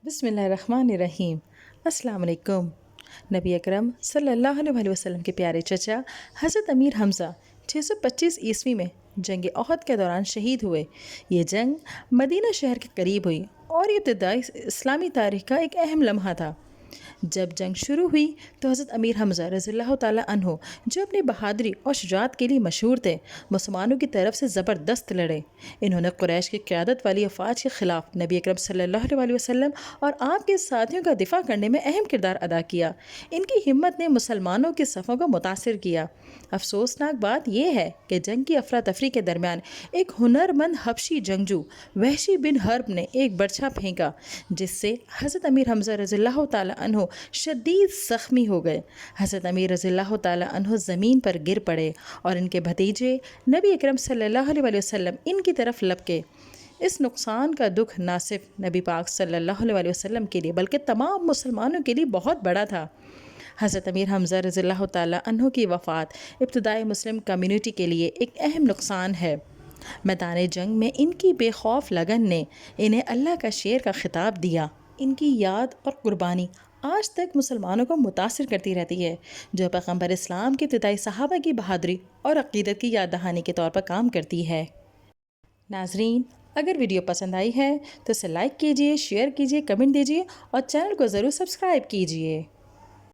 بسم اللہ الرحمن الرحیم۔ السلام علیکم۔ نبی اکرم صلی اللہ علیہ وسلم کے پیارے چچا حضرت امیر حمزہ 625 میں جنگ احد کے دوران شہید ہوئے۔ یہ جنگ مدینہ شہر کے قریب ہوئی اور یہ ابتدائی اسلامی تاریخ کا ایک اہم لمحہ تھا۔ جب جنگ شروع ہوئی تو حضرت امیر حمزہ رضی اللہ تعالیٰ عنہ، جو اپنی بہادری اور شجاعت کے لیے مشہور تھے، مسلمانوں کی طرف سے زبردست لڑے۔ انہوں نے قریش کی قیادت والی افواج کے خلاف نبی اکرم صلی اللہ علیہ وسلم اور آپ کے ساتھیوں کا دفاع کرنے میں اہم کردار ادا کیا۔ ان کی ہمت نے مسلمانوں کے صفوں کو متاثر کیا۔ افسوسناک بات یہ ہے کہ جنگ کی افراتفری کے درمیان ایک ہنرمند حبشی جنگجو وحشی بن حرب نے ایک برچھا پھینکا، جس سے حضرت امیر حمزہ رضی اللہ تعالیٰ عنہ شدید زخمی ہو گئے۔ حضرت امیر رضی اللہ تعالیٰ عنہ زمین پر گر پڑے اور ان کے بھتیجے نبی اکرم صلی اللہ علیہ وسلم ان کی طرف لپکے۔ اس نقصان کا دکھ نہ صرف نبی پاک صلی اللہ علیہ وسلم کے لیے بلکہ تمام مسلمانوں کے لیے بہت بڑا تھا۔ حضرت امیر حمزہ رضی اللہ تعالیٰ عنہ کی وفات ابتدائی مسلم کمیونٹی کے لیے ایک اہم نقصان ہے۔ میدان جنگ میں ان کی بے خوف لگن نے انہیں اللہ کا شیر کا خطاب دیا۔ ان کی یاد اور قربانی آج تک مسلمانوں کو متاثر کرتی رہتی ہے، جو پیغمبر اسلام کے ابتدائی صحابہ کی بہادری اور عقیدت کی یاد دہانی کے طور پر کام کرتی ہے۔ ناظرین، اگر ویڈیو پسند آئی ہے تو اسے لائک کیجئے، شیئر کیجئے، کمنٹ دیجئے اور چینل کو ضرور سبسکرائب کیجئے۔